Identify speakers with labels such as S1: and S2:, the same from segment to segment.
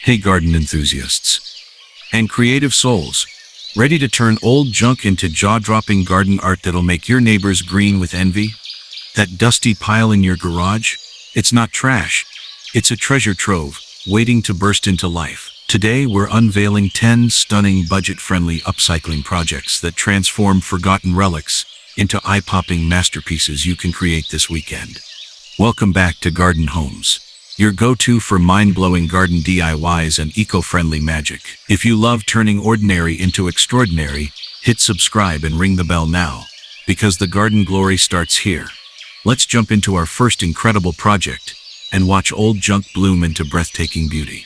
S1: Hey garden enthusiasts and creative souls, ready to turn old junk into jaw-dropping garden art that'll make your neighbors green with envy? That dusty pile in your garage? It's not trash. It's a treasure trove, waiting to burst into life. Today we're unveiling 10 stunning budget-friendly upcycling projects that transform forgotten relics into eye-popping masterpieces you can create this weekend. Welcome back to Garden Homes, your go-to for mind-blowing garden DIYs and eco-friendly magic. If you love turning ordinary into extraordinary, hit subscribe and ring the bell now, because the garden glory starts here. Let's jump into our first incredible project and watch old junk bloom into breathtaking beauty.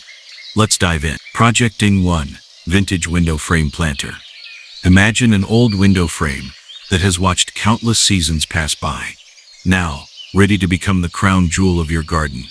S1: Let's dive in. Projecting 1. Vintage Window Frame Planter. Imagine an old window frame that has watched countless seasons pass by, now ready to become the crown jewel of your garden.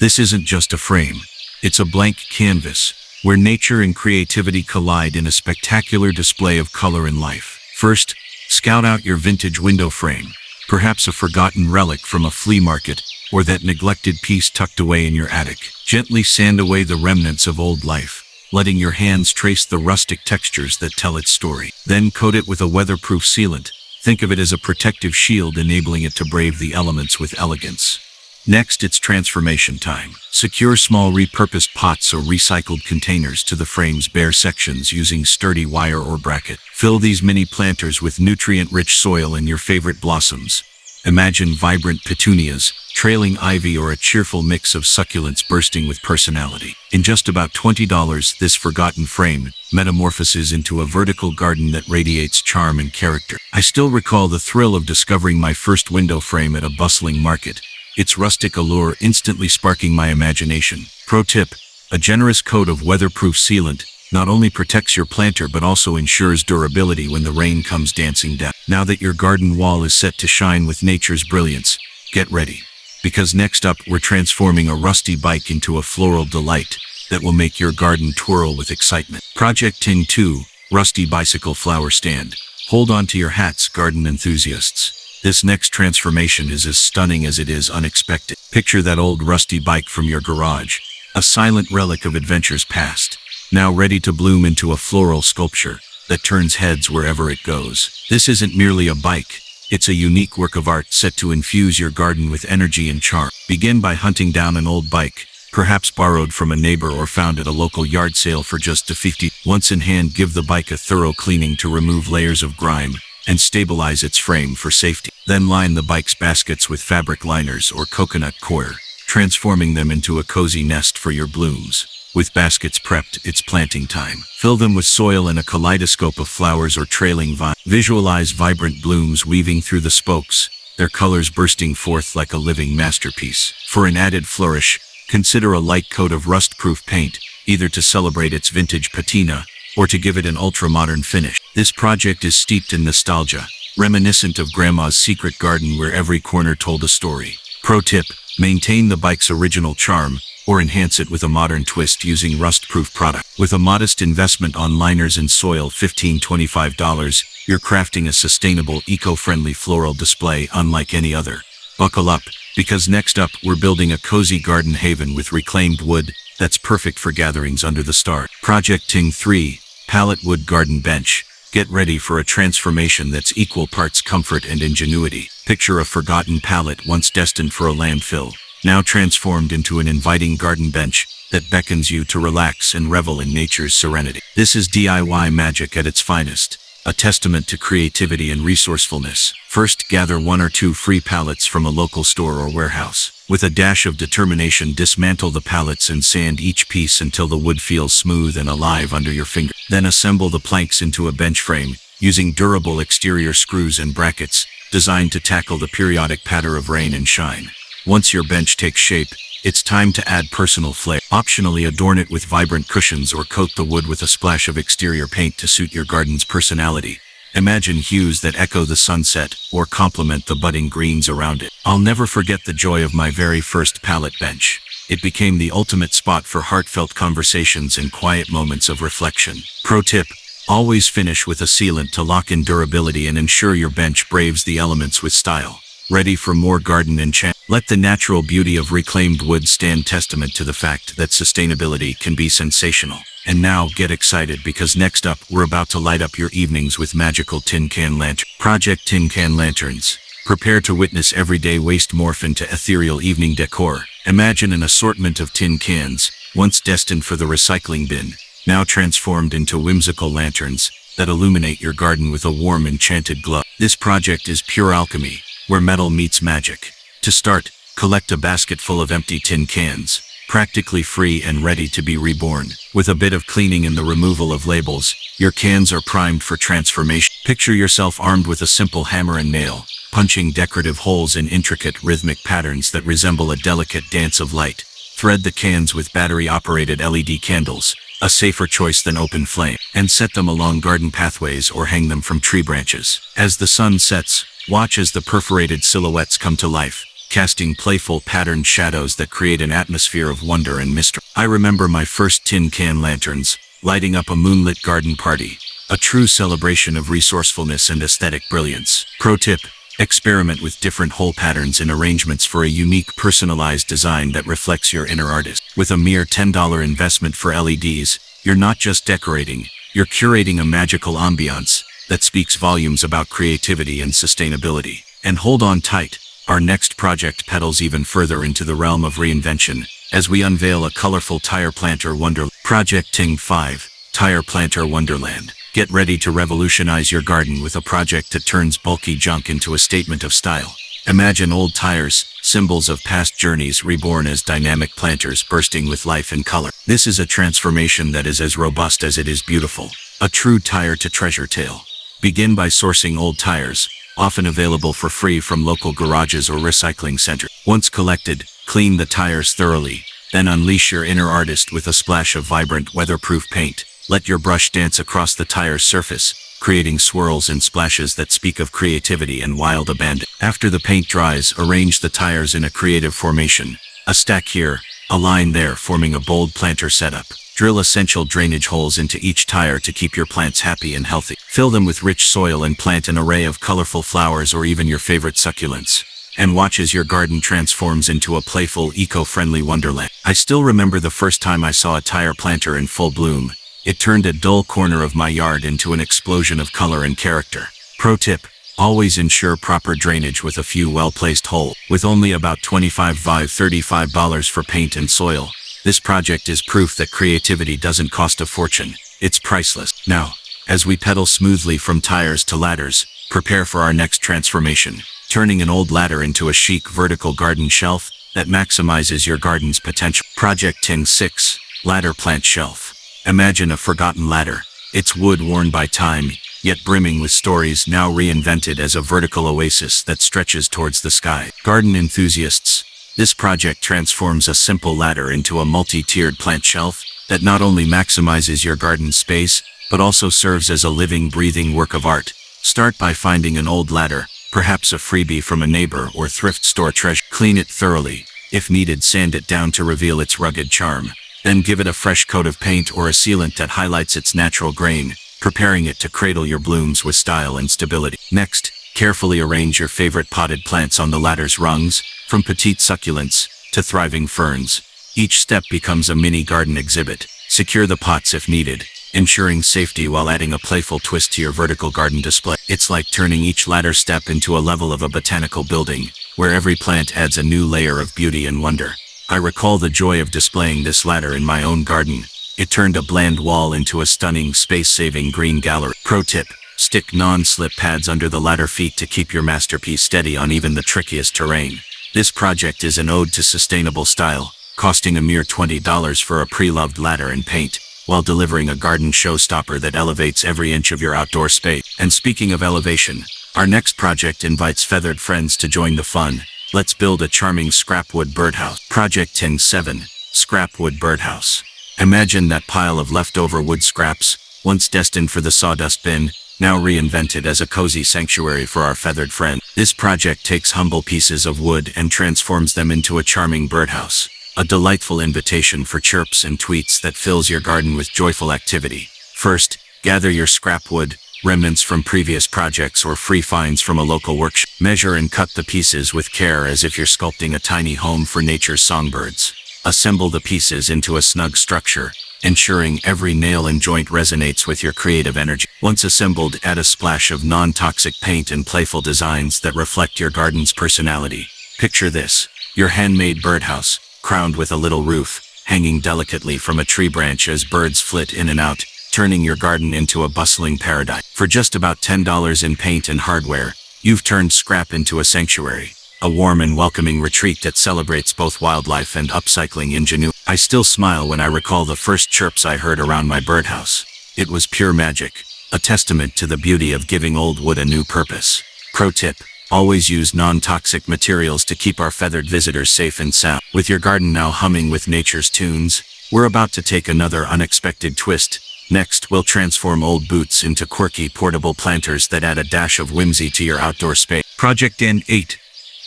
S1: This isn't just a frame, it's a blank canvas where nature and creativity collide in a spectacular display of color and life. First, scout out your vintage window frame, perhaps a forgotten relic from a flea market or that neglected piece tucked away in your attic. Gently sand away the remnants of old life, letting your hands trace the rustic textures that tell its story. Then coat it with a weatherproof sealant. Think of it as a protective shield, enabling it to brave the elements with elegance. Next, it's transformation time. Secure small repurposed pots or recycled containers to the frame's bare sections using sturdy wire or bracket. Fill these mini planters with nutrient-rich soil and your favorite blossoms. Imagine vibrant petunias, trailing ivy, or a cheerful mix of succulents bursting with personality. In just about $20, this forgotten frame metamorphoses into a vertical garden that radiates charm and character. I still recall the thrill of discovering my first window frame at a bustling market, its rustic allure instantly sparking my imagination. Pro tip: a generous coat of weatherproof sealant not only protects your planter but also ensures durability when the rain comes dancing down. Now that your garden wall is set to shine with nature's brilliance, get ready, because next up we're transforming a rusty bike into a floral delight that will make your garden twirl with excitement. Projecting 2. Rusty Bicycle Flower Stand. Hold on to your hats, garden enthusiasts. This next transformation is as stunning as it is unexpected. Picture that old rusty bike from your garage, a silent relic of adventures past, now ready to bloom into a floral sculpture that turns heads wherever it goes. This isn't merely a bike, it's a unique work of art set to infuse your garden with energy and charm. Begin by hunting down an old bike, perhaps borrowed from a neighbor or found at a local yard sale for just $50. Once in hand, give the bike a thorough cleaning to remove layers of grime and stabilize its frame for safety. Then line the bike's baskets with fabric liners or coconut coir, transforming them into a cozy nest for your blooms. With baskets prepped, it's planting time. Fill them with soil and a kaleidoscope of flowers or trailing vines. Visualize vibrant blooms weaving through the spokes, their colors bursting forth like a living masterpiece. For an added flourish, consider a light coat of rust-proof paint, either to celebrate its vintage patina or to give it an ultra-modern finish. This project is steeped in nostalgia, reminiscent of Grandma's secret garden where every corner told a story. Pro tip: maintain the bike's original charm, or enhance it with a modern twist using rust-proof product. With a modest investment on liners and soil, $15–25, you're crafting a sustainable, eco-friendly floral display unlike any other. Buckle up, because next up we're building a cozy garden haven with reclaimed wood that's perfect for gatherings under the stars. Projecting 3. Palletwood Garden Bench. Get ready for a transformation that's equal parts comfort and ingenuity. Picture a forgotten pallet once destined for a landfill, now transformed into an inviting garden bench that beckons you to relax and revel in nature's serenity. This is DIY magic at its finest, a testament to creativity and resourcefulness. First, gather 1 or 2 free pallets from a local store or warehouse. With a dash of determination, dismantle the pallets and sand each piece until the wood feels smooth and alive under your finger. Then assemble the planks into a bench frame, using durable exterior screws and brackets designed to tackle the periodic patter of rain and shine. Once your bench takes shape, it's time to add personal flair. Optionally, adorn it with vibrant cushions or coat the wood with a splash of exterior paint to suit your garden's personality. Imagine hues that echo the sunset or complement the budding greens around it. I'll never forget the joy of my very first pallet bench. It became the ultimate spot for heartfelt conversations and quiet moments of reflection. Pro tip: always finish with a sealant to lock in durability and ensure your bench braves the elements with style. ready for more garden enchantment. Let the natural beauty of reclaimed wood stand testament to the fact that sustainability can be sensational. And now get excited, because next up, we're about to light up your evenings with magical tin can lantern. Project Tin Can Lanterns. Prepare to witness everyday waste morph into ethereal evening decor. Imagine an assortment of tin cans, once destined for the recycling bin, now transformed into whimsical lanterns that illuminate your garden with a warm, enchanted glow. This project is pure alchemy, where metal meets magic. To start, collect a basket full of empty tin cans, practically free and ready to be reborn. With a bit of cleaning and the removal of labels, your cans are primed for transformation. Picture yourself armed with a simple hammer and nail, punching decorative holes in intricate rhythmic patterns that resemble a delicate dance of light. Thread the cans with battery-operated LED candles, a safer choice than open flame, and set them along garden pathways or hang them from tree branches. As the sun sets, watch as the perforated silhouettes come to life, casting playful patterned shadows that create an atmosphere of wonder and mystery. I remember my first tin can lanterns, lighting up a moonlit garden party, a true celebration of resourcefulness and aesthetic brilliance. Pro tip: experiment with different hole patterns and arrangements for a unique, personalized design that reflects your inner artist. With a mere $10 investment for LEDs, you're not just decorating, you're curating a magical ambiance that speaks volumes about creativity and sustainability. And hold on tight, our next project pedals even further into the realm of reinvention, as we unveil a colorful tire planter wonderland. Project Ting 5, Tire Planter Wonderland. Get ready to revolutionize your garden with a project that turns bulky junk into a statement of style. Imagine old tires, symbols of past journeys, reborn as dynamic planters bursting with life and color. This is a transformation that is as robust as it is beautiful. A true tire to treasure tale. Begin by sourcing old tires, often available for free from local garages or recycling centers. Once collected, clean the tires thoroughly, then unleash your inner artist with a splash of vibrant, weatherproof paint. Let your brush dance across the tire's surface, creating swirls and splashes that speak of creativity and wild abandon. After the paint dries, arrange the tires in a creative formation. A stack here, a line there, forming a bold planter setup. Drill essential drainage holes into each tire to keep your plants happy and healthy. Fill them with rich soil and plant an array of colorful flowers or even your favorite succulents. And watch as your garden transforms into a playful, eco-friendly wonderland. I still remember the first time I saw a tire planter in full bloom. It turned a dull corner of my yard into an explosion of color and character. Pro tip: always ensure proper drainage with a few well-placed holes. With only about $35 for paint and soil, this project is proof that creativity doesn't cost a fortune. It's priceless. Now, as we pedal smoothly from tires to ladders, prepare for our next transformation, turning an old ladder into a chic vertical garden shelf that maximizes your garden's potential. Project Ting 6, Ladder Plant Shelf. Imagine a forgotten ladder, its wood worn by time, yet brimming with stories, now reinvented as a vertical oasis that stretches towards the sky. Garden enthusiasts, this project transforms a simple ladder into a multi-tiered plant shelf that not only maximizes your garden space, but also serves as a living, breathing work of art. Start by finding an old ladder, perhaps a freebie from a neighbor or thrift store treasure. Clean it thoroughly. If needed, sand it down to reveal its rugged charm. Then give it a fresh coat of paint or a sealant that highlights its natural grain, preparing it to cradle your blooms with style and stability. Next, carefully arrange your favorite potted plants on the ladder's rungs, from petite succulents to thriving ferns. Each step becomes a mini garden exhibit. Secure the pots if needed, ensuring safety while adding a playful twist to your vertical garden display. It's like turning each ladder step into a level of a botanical building, where every plant adds a new layer of beauty and wonder. I recall the joy of displaying this ladder in my own garden. It turned a bland wall into a stunning, space-saving green gallery. Pro tip: stick non-slip pads under the ladder feet to keep your masterpiece steady on even the trickiest terrain. This project is an ode to sustainable style, costing a mere $20 for a pre-loved ladder and paint, while delivering a garden showstopper that elevates every inch of your outdoor space. And speaking of elevation, our next project invites feathered friends to join the fun. Let's build a charming scrapwood birdhouse. Project Ting 7, Scrapwood Birdhouse. Imagine that pile of leftover wood scraps, once destined for the sawdust bin, now reinvented as a cozy sanctuary for our feathered friend. This project takes humble pieces of wood and transforms them into a charming birdhouse, a delightful invitation for chirps and tweets that fills your garden with joyful activity. First, gather your scrap wood, remnants from previous projects or free finds from a local workshop. Measure and cut the pieces with care as if you're sculpting a tiny home for nature's songbirds. Assemble the pieces into a snug structure, ensuring every nail and joint resonates with your creative energy. Once assembled, add a splash of non-toxic paint and playful designs that reflect your garden's personality. Picture this: your handmade birdhouse, crowned with a little roof, hanging delicately from a tree branch as birds flit in and out, turning your garden into a bustling paradise. For just about $10 in paint and hardware, you've turned scrap into a sanctuary, a warm and welcoming retreat that celebrates both wildlife and upcycling ingenuity. I still smile when I recall the first chirps I heard around my birdhouse. It was pure magic, a testament to the beauty of giving old wood a new purpose. Pro tip: always use non-toxic materials to keep our feathered visitors safe and sound. With your garden now humming with nature's tunes, we're about to take another unexpected twist. Next, we'll transform old boots into quirky portable planters that add a dash of whimsy to your outdoor space. Project N8.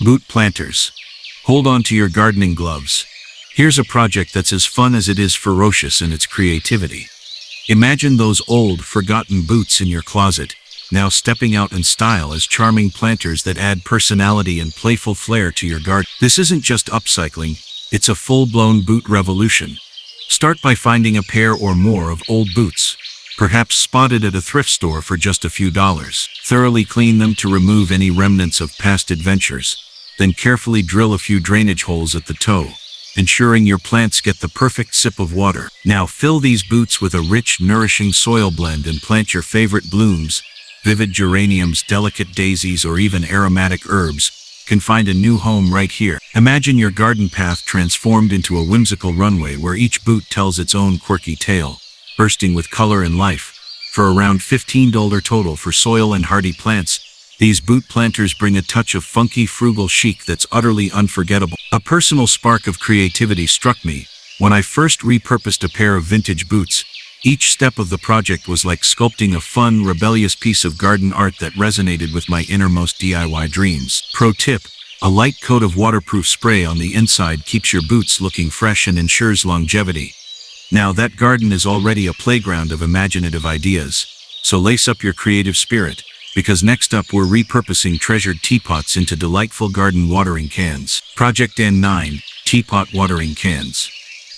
S1: Boot planters. Hold on to your gardening gloves. Here's a project that's as fun as it is ferocious in its creativity. Imagine those old, forgotten boots in your closet, now stepping out in style as charming planters that add personality and playful flair to your garden. This isn't just upcycling, it's a full-blown boot revolution. Start by finding a pair or more of old boots, perhaps spotted at a thrift store for just a few dollars. Thoroughly clean them to remove any remnants of past adventures, then carefully drill a few drainage holes at the toe, ensuring your plants get the perfect sip of water. Now fill these boots with a rich, nourishing soil blend and plant your favorite blooms. Vivid geraniums, delicate daisies, or even aromatic herbs can find a new home right here. Imagine your garden path transformed into a whimsical runway where each boot tells its own quirky tale, bursting with color and life. For around $15 total for soil and hardy plants, these boot planters bring a touch of funky, frugal chic that's utterly unforgettable. A personal spark of creativity struck me when I first repurposed a pair of vintage boots. Each step of the project was like sculpting a fun, rebellious piece of garden art that resonated with my innermost DIY dreams. Pro tip: a light coat of waterproof spray on the inside keeps your boots looking fresh and ensures longevity. Now that garden is already a playground of imaginative ideas, so lace up your creative spirit, because next up we're repurposing treasured teapots into delightful garden watering cans. Project N9, Teapot Watering Cans.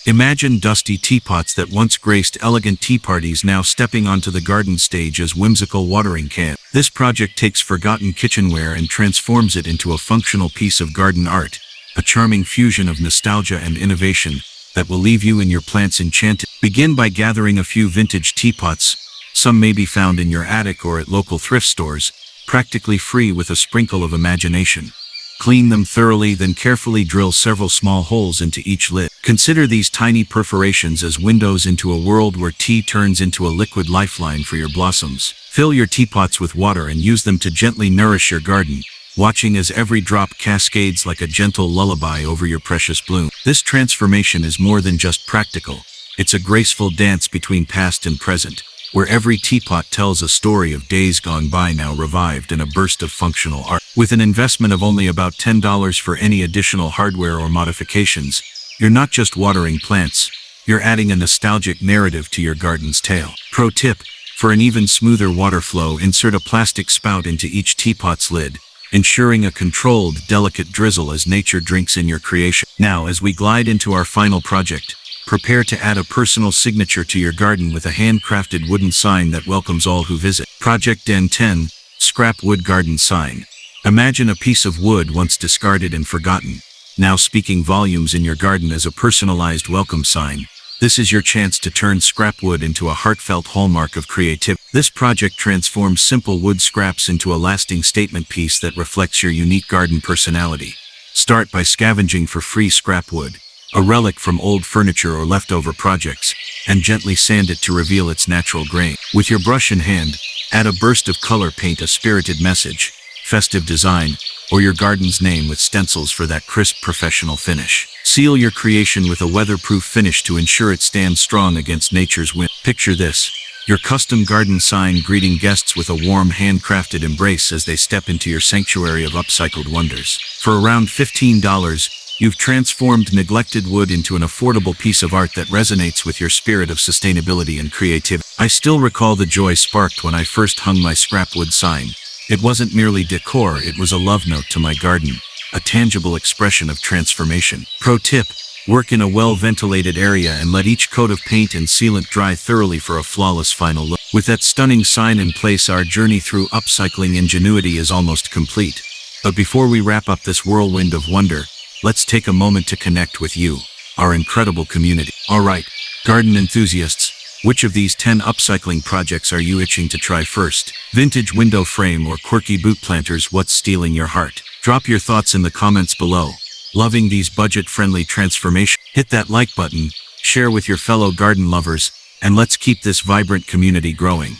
S1: Imagine dusty teapots that once graced elegant tea parties now stepping onto the garden stage as whimsical watering cans. This project takes forgotten kitchenware and transforms it into a functional piece of garden art, a charming fusion of nostalgia and innovation that will leave you and your plants enchanted. Begin by gathering a few vintage teapots. Some may be found in your attic or at local thrift stores, practically free with a sprinkle of imagination. Clean them thoroughly, then carefully drill several small holes into each lid. Consider these tiny perforations as windows into a world where tea turns into a liquid lifeline for your blossoms. Fill your teapots with water and use them to gently nourish your garden, watching as every drop cascades like a gentle lullaby over your precious bloom. This transformation is more than just practical. It's a graceful dance between past and present, where every teapot tells a story of days gone by now revived in a burst of functional art. With an investment of only about $10 for any additional hardware or modifications, you're not just watering plants, you're adding a nostalgic narrative to your garden's tale. Pro tip: for an even smoother water flow, insert a plastic spout into each teapot's lid, ensuring a controlled, delicate drizzle as nature drinks in your creation. Now, as we glide into our final project, prepare to add a personal signature to your garden with a handcrafted wooden sign that welcomes all who visit. Project N10, Scrap Wood Garden Sign. Imagine a piece of wood once discarded and forgotten, now speaking volumes in your garden as a personalized welcome sign. This is your chance to turn scrap wood into a heartfelt hallmark of creativity. This project transforms simple wood scraps into a lasting statement piece that reflects your unique garden personality. Start by scavenging for free scrap wood, a relic from old furniture or leftover projects, and gently sand it to reveal its natural grain. With your brush in hand, add a burst of color, paint a spirited message, festive design, or your garden's name with stencils for that crisp professional finish. Seal your creation with a weatherproof finish to ensure it stands strong against nature's wind. Picture this: your custom garden sign greeting guests with a warm handcrafted embrace as they step into your sanctuary of upcycled wonders. For around $15, You've transformed neglected wood into an affordable piece of art that resonates with your spirit of sustainability and creativity. I still recall the joy sparked when I first hung my scrapwood sign. It wasn't merely decor, it was a love note to my garden, a tangible expression of transformation. Pro tip: work in a well-ventilated area and let each coat of paint and sealant dry thoroughly for a flawless final look. With that stunning sign in place, our journey through upcycling ingenuity is almost complete. But before we wrap up this whirlwind of wonder, let's take a moment to connect with you, our incredible community. Alright, garden enthusiasts, which of these 10 upcycling projects are you itching to try first? Vintage window frame or quirky boot planters, what's stealing your heart? Drop your thoughts in the comments below. Loving these budget-friendly transformations? Hit that like button, share with your fellow garden lovers, and let's keep this vibrant community growing.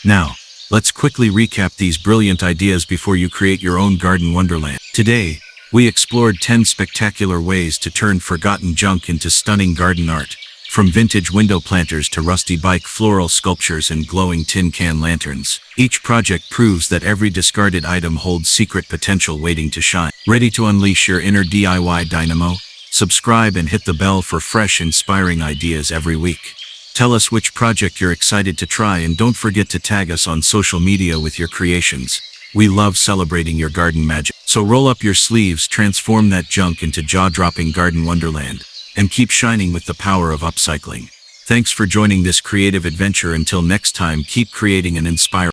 S1: Now, let's quickly recap these brilliant ideas before you create your own garden wonderland. Today, we explored 10 spectacular ways to turn forgotten junk into stunning garden art. From vintage window planters to rusty bike floral sculptures and glowing tin can lanterns, each project proves that every discarded item holds secret potential waiting to shine. Ready to unleash your inner DIY dynamo? Subscribe and hit the bell for fresh, inspiring ideas every week. Tell us which project you're excited to try, and don't forget to tag us on social media with your creations. We love celebrating your garden magic. So roll up your sleeves, transform that junk into jaw-dropping garden wonderland, and keep shining with the power of upcycling. Thanks for joining this creative adventure. Until next time, keep creating and inspiring.